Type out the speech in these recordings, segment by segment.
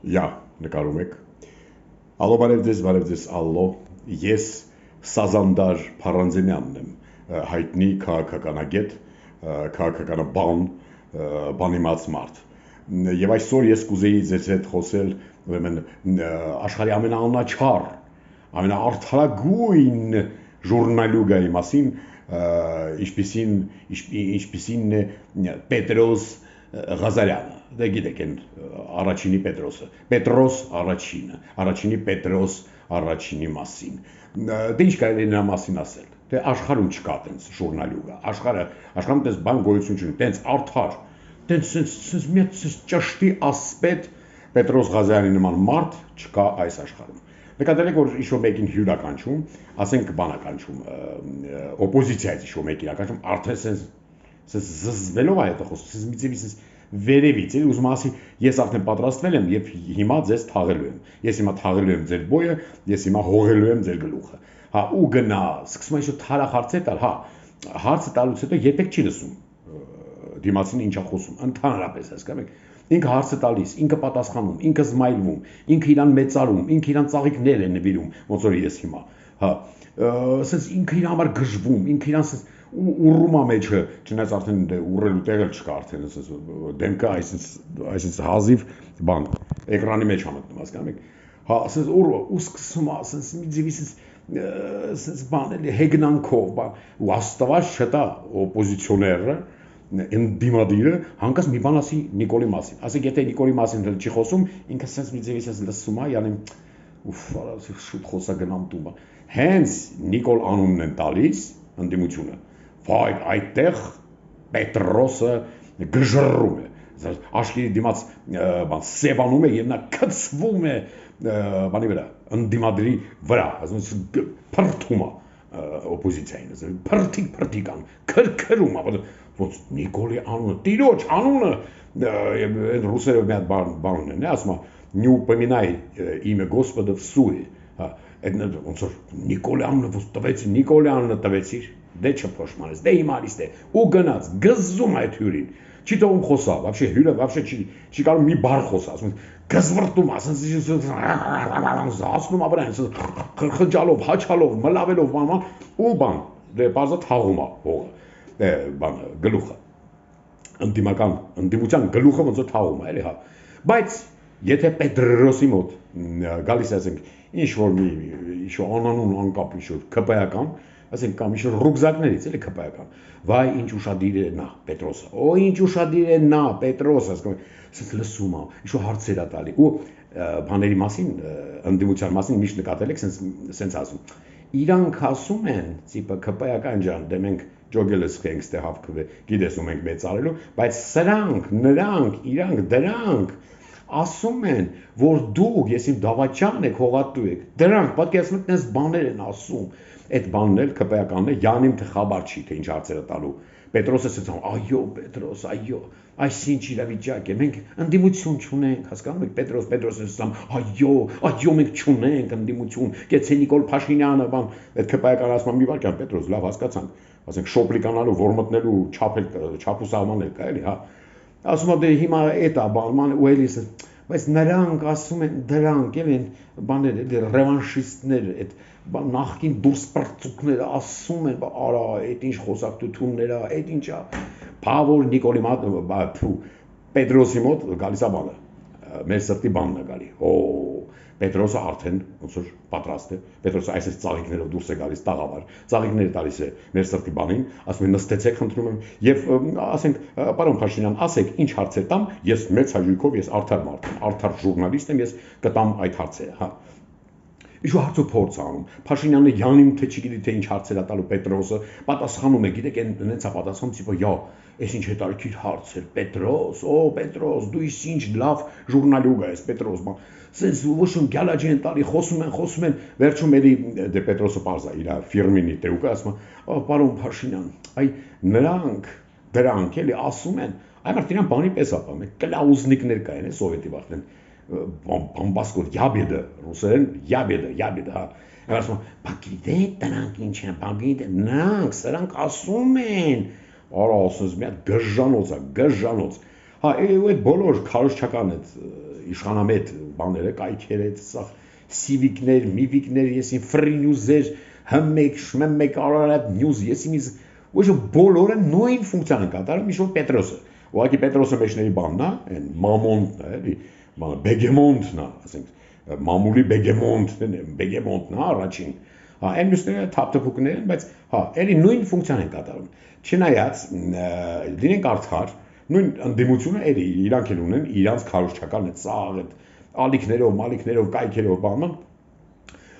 Յա, նկարում եք։ Ալո, բարև ձեզ, ալո։ Ես Սազանդար Փարանձենյանն եմ, հայտնի քաղաքականագետ, քաղաքականաբան, բանիմաց մարդ։ Եվ այսօր ես կուզեի ձեզ հետ խոսել ուրեմն աշխարհի ամենաանաչառ, ամենաարդարագույն ժուրնալյուգայի մասին, ինչպիսին Պետրոս Ղազարյանը, դե գիտեք են առաջինի Պետրոսը, Պետրոս առաջինի Պետրոս առաջինի մասին։ Դե ինչ կարելի է նրա մասին ասել։ Դե աշխարհում չկա այդպես ժուրնալյուգա, աշխարհում այդպես բան գոյություն չունի, այդպես արդար, այդպես մի ճշտի ասպետ Պետրոս Ղազարյանի նման մարդ չկա այս աշխարհում։ Նկատել եք, որ ինչ-որ մեկին հյուրականչում, ասենք բանականչում, օպոզիցիայից ինչ-որ մեկին ականչում, արդեն sense զզվելով այդ խոսքը, sense վերևից, էլի ուզում ասի, ես արդեն պատրաստվել եմ եւ հիմա ձեզ թաղելու եմ։ Ես հիմա թաղելու եմ ձեր բոյը, ես հիմա հողելու եմ ձեր գլուխը։ Հա, ու գնա, սկսում է ինչ-որ թարախ հարցեր տալ, հա, հարցը տալուց հետո երբեք չի լսում դիմացին ինչա խոսում, ընդհանրապես, հասկանում եք։ Ինքը հարցը տալիս, ինքը պատասխանում, ինքը զմայլվում, ինքը իրան մեծարում, ինքը իրան ծաղիկներ է նվիրում, ոնց որ ես հիմա, հա, ասես ինքը իր համար գժվում, ինքը իրան ասես ուռումա մեջը, չնայած արդեն ուռելու տեղը չկա արդեն, ասես դեմքը այսպես հազիվ բան, էկրանի մեջ համտնում, հասկանում եք, հա, ասես ու սկսում ասես մի ձևի ասես բան էլի հեգնանքով, բան, ու աստված չտա օպոզիցիոները ընդդիմադիրը հանկարծ մի բան ասի Նիկոլի մասին։ Ասեք, եթե Նիկոլի մասին չի խոսում, ինքը sense մի ձևի sense լսում է, յանի ուֆ, ասեք շուտ խոսա գնամ տուն։ Հենց Նիկոլ անունն են տալիս ընդդիմությունը։ Վայ, այդտեղ Պետրոսը գժռում է։ Աշխարհի դիմաց բան սևանում է եւ նա քցվում է բանի վրա, ընդդիմադրի վրա, ասում փրթում է օպոզիցիային, փրթիկան, քրքրում է, ոնց Նիկոլի անունը, տիրոջ անունը, այդ ռուսերով մի հատ բան ունեն, ասում է, «Не упоминай имя Господа всуе», հա, այդ ոնց որ Նիկոլի անունը ոնց տվեցի, Նիկոլի անունը տվեցիր, դե չփոշմանես, դե հիմա արիս դե, ու գնաց, գզում այդ հյուրին, չի թողում խոսա, вообще հյուրը вообще չի կարող մի բառ խոսա, ասում գզվրտում, ասում ապրան, խնջալով, հաչալով, մլավելով, ու բան, դե բարձր թաղում է հողը, բան գլուխը, ընդդիմության գլուխը ոնց որ թաղում է, էլի հա, բայց եթե Պետրոսի մոտ գալիս ասենք ինչ-որ անանուն անկապ ինչ-որ ԿՊ-ական, ասենք կամ ինչ-որ ռուկզակներից էլի ԿՊ-ական, վայ ինչ ուշադիր է նա Պետրոսը, օ ինչ ուշադիր է նա Պետրոսը, ասում ասես լսում է, ինչ-որ հարցեր է տալի ու բաների մասին, ընդդիմության մասին միշտ նկատել եք, սենց ասում, իրանք ասում են, տիպը ԿՊ-ական ջան, դե մենք ջոգելս ենք ստե հավքվել, գիտես ու մենք մեծարելու, բայց սրանք, նրանք, իրանք, դրանք ասում են, որ դուք, ես իմ դավաճանն եք, հողատու եք, դրանք, պատկերացնում եք, նենց բաներ են ասում, այդ բանն էլ ԿՊ-ականն է, յանիմ թե խաբար չի, թե ինչ հարցեր է տալու, Պետրոսը ասում, այո, Պետրոս, այո, այսինչ իրավիճակ է, մենք ընդդիմություն չունենք, հասկանում եք, Պետրոսը ասում, այո, մենք չունենք ընդդիմություն, կեցե Նիկոլ Փաշինյանը, բան, այդ ԿՊ-ական ասում, մի վարքան, Պետրոս, լավ հասկացանք, ասենք շոպլիկանալու, որմտնելու, չափու սահմանել կա, էլի, հա, ասում է, դե հիմա էդ է, բան, ու էլիս, բայց նրանք ասում են, դրանք էլ են, բաներ, ռևանշիստներ, այդ նախկին դուրս պրծուկները ասում են, արա, այդ ինչ խոսակցություններ է, այդ ինչ է, բավոր Նիկոլի մոտ, Պետրոսի մոտ գալիս է բանը, մեր սրտի բանն է գալի, Պետրոսը արդեն ոնց որ պատրաստ է, Պետրոսը այսպես ծաղիկներով դուրս է գալիս տաղավար, ծաղիկները տալիս է մեր սրտի բանին, ասում է նստեցեք, խնդրում եմ, եւ ասենք, պարոն Փաշինյան, ասեք, ինչ հարցեր տամ, ես մեծ հաճույքով, ես արդար մարդ եմ, արդար ժուրնալիստ եմ, ես կտամ այդ հարցերը, հա։ Ինչ-որ հարցոփորձ անում, Փաշինյանը յանիմ թե չգիտի թե ինչ հարցեր է տալու Պետրոսը, պատասխանում է, գիտեք, այնց է պատասխանում, տիպը, յա, ես ինչ հետարքիր հարց էր, Պետրոս, Պետրոս, դու ինչ լավ ժուրնալյուգա ես, Պետրոս, բան, sense ոչմ գալաջի են տալի, խոսում են, վերջում էլի դե Պետրոսը պարզ է, իր ֆիրմինի տեուկը ասում է, պարոն Փաշինյան, այ նրանք, դրանք էլի ասում են, այլ իրան բանի պես է բան, կլաուզնիկներ կային, սովետի վախտեն բամբասկոտ յաբեդը, ռուսերեն յաբեդը, հա, ասում է, բա գիտեք դրանք ինչ են, բա գիտեք, նրանք, սրանք ասում են, արա ասես մի հատ գժանոց է, հա, այդ բոլոր քարոզչական այդ իշխանամետ բաները, կայքերը, սա սիվիկներ, միվիկներ, եսին free news-եր, հմմեկ, շմմեկ, արարատ news, եսին ոչ բոլորը նույն ֆունկցիան են կատարում, ինչ որ Պետրոսը։ Ուղղակի Պետրոսը մեջների բանն է, այն մամոնտն է, էլի, բանը բեգեմոնտն է, ասենք մամուլի բեգեմոնտն է առաջին։ Հա, այն մյուսները թափթփուկներ են, բայց հա, էլի նույն ֆունկցիան են կատարում։ Չնայած լինենք արդար, նույն ընդդիմությունը էլի իրանք էլ ունեն իրանց քարոզչական այդ սաղ այդ ալիքներով, մալիքներով, կայքերով բանան։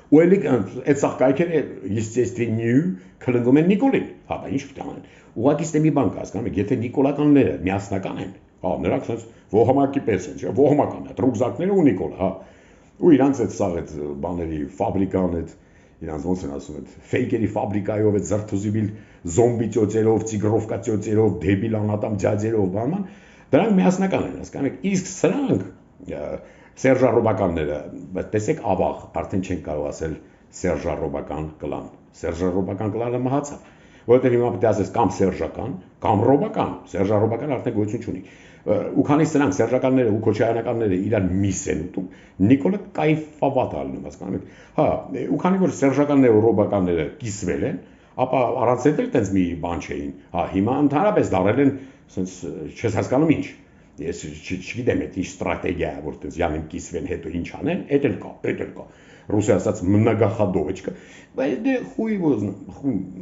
Ու էլի այդ սաղ կայքերը естественню քլնգում են Նիկոլին։ Հա, բա ինչ պետք է անեն։ Ուղղակի ստե մի բան կա, հասկանում եք, եթե նիկոլականները միասնական են, հա, նրանք sense ոհամակի պես են, չէ՞, ոհամական է, ռուկզակները ու Նիկոլը, հա։ Ու իրանց այդ սաղ այդ բաների ֆաբրիկան այդ իրանց ոնց են ասում այդ ֆեյքերի ֆաբրիկայով այդ զրթուզիբիլ զոմբի ծոցերով, ցիգրովկա ծոցերով, դեբիլ անատամ ջաջերով բանման, դրանք միասնական են, հասկանում եք, իսկ սրանք սերժարոբականները, տեսեք ավաղ, արդեն չեն կարող ասել սերժարոբական կլան։ Սերժարոբական կլանը մահացավ, որովհետև հիմա պետք է ասես կամ սերժական, կամ ռոբական, սերժարոբական արդեն գոյություն չունի։ Ու քանի սրանք սերժականները ու քոչայանականները իրար միս են ուտում, Նիկոլը կայֆավատ ալնում, հասկանում եք։ Հա, ու քանի որ սերժականները ու ռոբականները կիսվել են, ապա առանց այդ էլ տենց մի բան չէին։ Հա, հիմա ընդհանրապես դարել են, ասենց չես հասկանում ինչ։ Ես չգիտեմ այդ ինչ ստրատեգիա է, որ տենց յանին կիսվեն, հետո ինչ անեն, այդ էլ կա։ Ռուսիա ասած многоходовочка, բայց դե խույ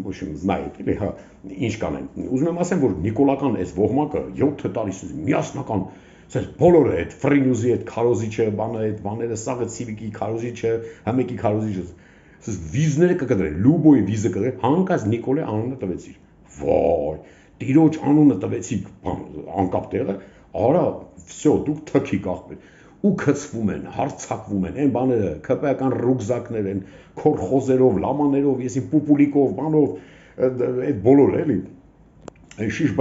ոչ знаете, или հա ինչ կանեն։ Ուզում եմ ասեմ, որ նիկոլական այս ոհմակը 7 տարի միասնական, ասես բոլորը այդ free news-ի այդ քարոզիչը, բանը այդ բաները, սաղը ցիվիկի քարոզիչը, համեկի քարոզիչը, ասես վիզները կկտրեն, լուբոյի վիզը կտրեն, հանկած Նիկոլի անունը տվեցիր։ Վայ, տիրոջ անունը տվեցիք, անկապ տեղը, արա, всё, դուք թքի կախվեք։ Ու քծվում են, հարցակվում են, այն բաները, քպայական ռուկզակներ են, քորխոզերով, լամաներով, եսի պուպուլիկով, բանով, այդ բոլորը էլի։ Այն շիշ